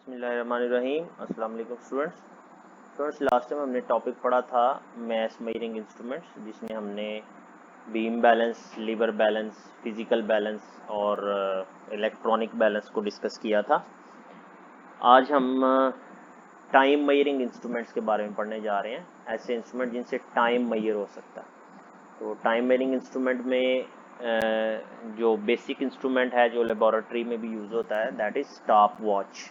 बिस्मिल्लाहिर्रहमानिर्रहीम। अस्सलाम वालेकुम स्टूडेंट्स। लास्ट टाइम हमने टॉपिक पढ़ा था मैस मेजरिंग इंस्ट्रूमेंट्स, जिसमें हमने beam balance, lever balance, physical balance और इलेक्ट्रॉनिक बैलेंस को डिस्कस किया था। आज हम टाइम मेजरिंग इंस्ट्रूमेंट्स के बारे में पढ़ने जा रहे हैं, ऐसे इंस्ट्रूमेंट जिनसे टाइम मेजर हो सकता है। तो टाइम मेजरिंग इंस्ट्रूमेंट में जो बेसिक इंस्ट्रूमेंट है जो लेबोरेटरी में भी यूज़ होता है, that is stop watch.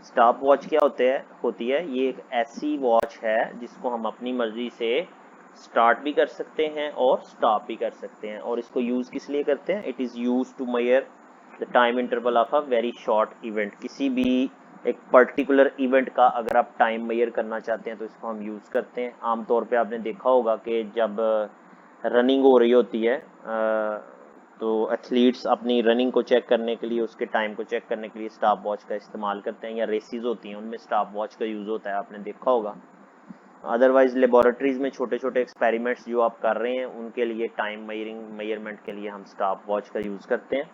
Stop watch क्या होती है? ये एक ऐसी वॉच है जिसको हम अपनी मर्जी से स्टार्ट भी कर सकते हैं और स्टॉप भी कर सकते हैं। और इसको यूज़ किस लिए करते हैं? It is use to measure the time interval of a very short event. किसी भी एक पर्टिकुलर इवेंट का अगर आप टाइम मेजर करना चाहते हैं तो इसको हम यूज़ करते हैं। आमतौर पे आपने देखा होगा कि जब रनिंग हो रही होती है तो एथलीट्स अपनी रनिंग को चेक करने के लिए, उसके टाइम को चेक करने के लिए स्टॉप वॉच का इस्तेमाल करते हैं, या रेसेस होती हैं उनमें स्टॉप वॉच का यूज़ होता है, आपने देखा होगा। अदरवाइज लेबोरेटरीज में छोटे छोटे एक्सपेरिमेंट्स जो आप कर रहे हैं उनके लिए टाइम मेजरमेंट के लिए हम स्टॉप वॉच का यूज़ करते हैं।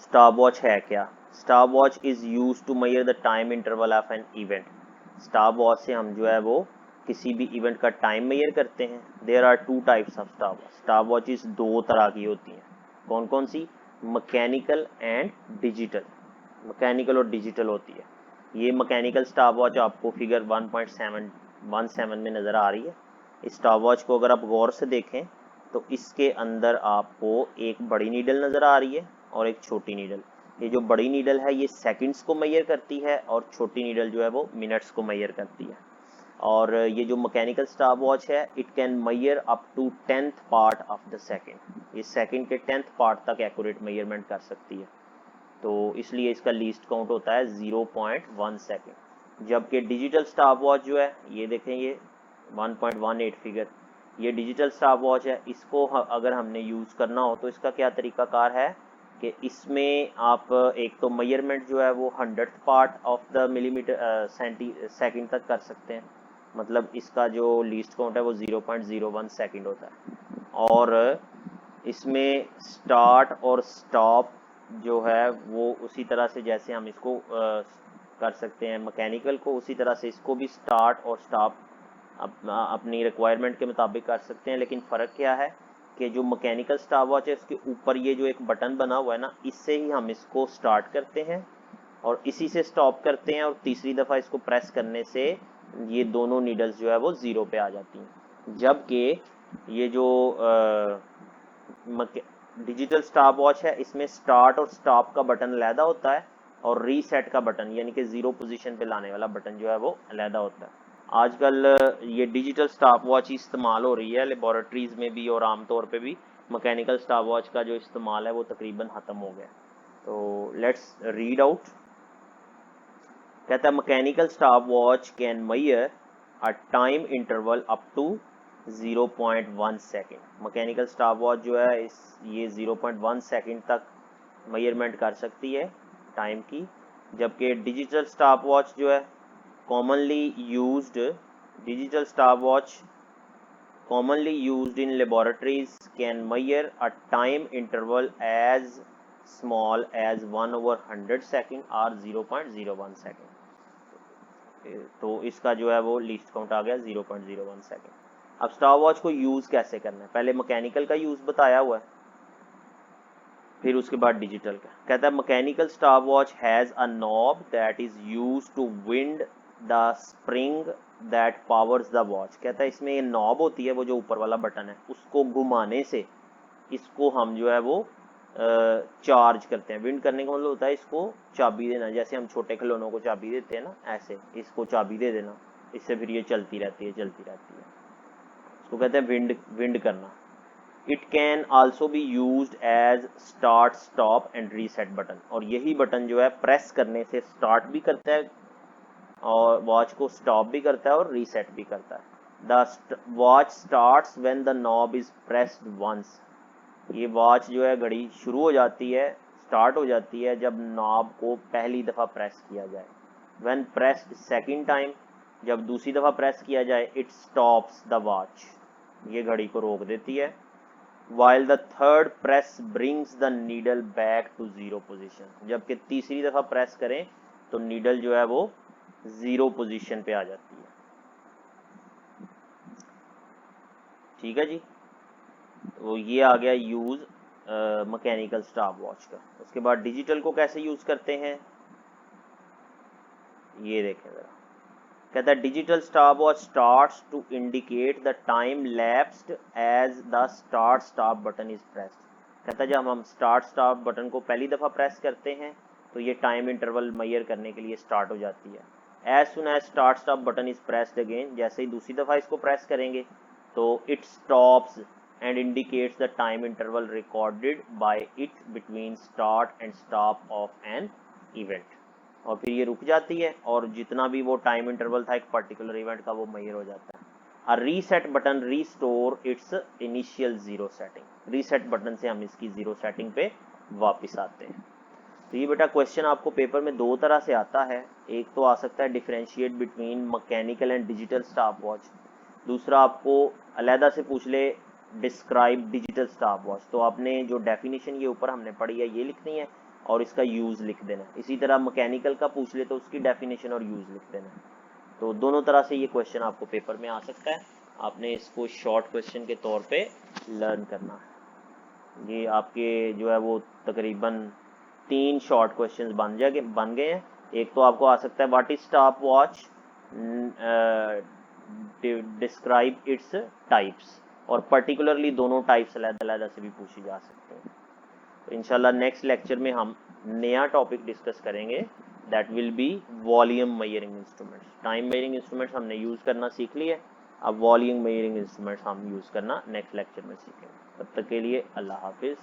स्टॉप वॉच है क्या? Stop watch is use to measure the time interval of an event. Stop watch से हम जो है वो किसी भी इवेंट का टाइम मेजर करते हैं। There are two types of stopwatch. Stopwatches दो तरह की होती हैं। कौन कौन सी? Mechanical and digital. मैकेनिकल और डिजिटल होती है। ये मैकेनिकल स्टॉप वॉच आपको फिगर 1.717 में नज़र आ रही है। इस स्टॉप वॉच को अगर आप गौर से देखें तो इसके अंदर आपको एक बड़ी नीडल नज़र आ रही है और एक छोटी नीडल। ये जो बड़ी नीडल है ये सेकंड्स को मेजर करती है और छोटी नीडल जो है वो मिनट्स को मेजर करती है। और ये जो मैकेनिकल स्टॉप वॉच है, it can measure up to 10th part of the second. ये सेकंड के 10th पार्ट तक एक्यूरेट मेजरमेंट कर सकती है, तो इसलिए इसका लीस्ट काउंट होता है 0.1 सेकंड। जबकि डिजिटल स्टॉप वॉच जो है, ये देखें, ये 1.18 फिगर, ये डिजिटल स्टॉप वॉच है। इसको अगर हमने यूज़ करना हो तो इसका क्या तरीकाकार है कि इसमें आप एक तो मेजरमेंट जो है वो 100th part of the millimetre second तक कर सकते हैं। मतलब इसका जो लीस्ट काउंट है वो 0.01 सेकंड होता है। और इसमें स्टार्ट और स्टॉप जो है वो उसी तरह से जैसे हम इसको कर सकते हैं मैकेनिकल को, उसी तरह से इसको भी स्टार्ट और स्टॉप अपनी रिक्वायरमेंट के मुताबिक कर सकते हैं। लेकिन फ़र्क क्या है कि जो मैकेनिकल स्टॉप वॉच है उसके ऊपर ये जो एक बटन बना हुआ है ना, इससे ही हम इसको स्टार्ट करते हैं और इसी से स्टॉप करते हैं, और तीसरी दफ़ा इसको प्रेस करने से ये दोनों नीडल्स जो है वो ज़ीरो पे आ जाती हैं। जबकि ये जो डिजिटल स्टॉप वॉच है, इसमें स्टार्ट और स्टॉप का बटन अलहदा होता है और रीसेट का बटन यानी कि ज़ीरो पोजीशन पे लाने वाला बटन जो है वो अलहदा होता है। आजकल ये डिजिटल स्टॉप वॉच इस्तेमाल हो रही है लेबोरेटरीज़ में भी, और आमतौर पे भी मैकेनिकल स्टॉप वॉच का जो इस्तेमाल है वो तकरीबन ख़त्म हो गया। तो लेट्स रीड आउट। कहता है mechanical stop watch can measure a time interval up to 0.1 second. Mechanical stop watch जो है ये 0.1 सेकेंड तक मेजरमेंट कर सकती है टाइम की। जबकि डिजिटल स्टॉप वॉच जो है commonly used digital stop watch commonly used in laboratories can measure a time interval as small as 1/100 second or 0.01 second। तो इसका जो है वो लीस्ट काउंट आ गया 0.01 सेकेंड। अब स्टॉप वॉच को यूज़ कैसे करना है? पहले मैकेनिकल का यूज़ बताया हुआ है, फिर उसके बाद डिजिटल का। कहता है mechanical stop watch has a knob that is use to wind the spring that powers the watch. कहता है इसमें ये नॉब होती है, वो जो ऊपर वाला बटन है, उसको घुमाने से इसको हम जो है वो चार्ज करते हैं। विंड करने का मतलब होता है इसको चाबी देना, जैसे हम छोटे खिलौनों को चाबी देते हैं ना, ऐसे इसको चाबी दे देना, इससे फिर ये चलती रहती है। इसको कहते हैं विंड करना। It can also be used as start, stop and reset button. और यही बटन जो है प्रेस करने से स्टार्ट भी करता है और वॉच को स्टॉप भी करता है और रीसेट भी करता है। The watch starts when the knob is pressed once. ये वॉच जो है घड़ी शुरू हो जाती है, स्टार्ट हो जाती है जब नॉब को पहली दफ़ा प्रेस किया जाए। व्हेन प्रेस्ड सेकंड टाइम, जब दूसरी दफ़ा प्रेस किया जाए, इट स्टॉप्स द वॉच, ये घड़ी को रोक देती है। while the third press brings the needle back to zero position, जबकि तीसरी दफा प्रेस करें तो नीडल जो है वो जीरो पोजीशन पे आ जाती है। ठीक है जी, तो ये आ गया यूज मैकेनिकल स्टॉप वॉच का। उसके बाद डिजिटल को कैसे यूज करते हैं ये देखें जरा। कहता है digital stop watch starts to indicate the time lapsed as the start stop button is pressed. कहता है जब हम स्टार्ट स्टॉप बटन को पहली दफा प्रेस करते हैं तो ये टाइम इंटरवल मेजर करने के लिए स्टार्ट हो जाती है। As soon as start stop button is pressed again, जैसे ही दूसरी दफा इसको प्रेस करेंगे तो it stops and indicates the time interval recorded by it between start and stop of an event, और फिर ये रुक जाती है और जितना भी वो टाइम इंटरवल था एक पर्टिकुलर इवेंट का वो मेजर हो जाता है। A reset button restore its initial zero setting. Reset button से हम इसकी जीरो सेटिंग पे वापस आते हैं। तो ये बेटा क्वेश्चन आपको पेपर में दो तरह से आता है। एक तो आ सकता है differentiate between mechanical and digital stop watch, दूसरा आपको अलहदा से पूछ ले डिस्क्राइब डिजिटल स्टॉप वॉच, तो आपने जो डेफिनेशन ये ऊपर हमने पढ़ी है ये लिखनी है और इसका यूज लिख देना। इसी तरह मैकेनिकल का पूछ ले तो उसकी डेफिनेशन और यूज लिख देना। तो दोनों तरह से ये क्वेश्चन आपको पेपर में आ सकता है, आपने इसको शॉर्ट क्वेश्चन के तौर पे लर्न करना है। ये आपके जो है वो तकरीबन 3 शॉर्ट क्वेश्चंस बन गए हैं। एक तो आपको आ सकता है what is stop watch, describe its types, और पर्टिकुलरली दोनों टाइप्स अलग-अलग से भी पूछी जा सकते हैं। तो इंशाल्लाह नेक्स्ट लेक्चर में हम नया टॉपिक डिस्कस करेंगे, that will be volume measuring instruments. Time measuring instruments हमने यूज करना सीख लिए, अब वॉल्यूम मेजरिंग इंस्ट्रूमेंट्स हम यूज करना नेक्स्ट लेक्चर में सीखेंगे। तब तक के लिए अल्लाह हाफिज।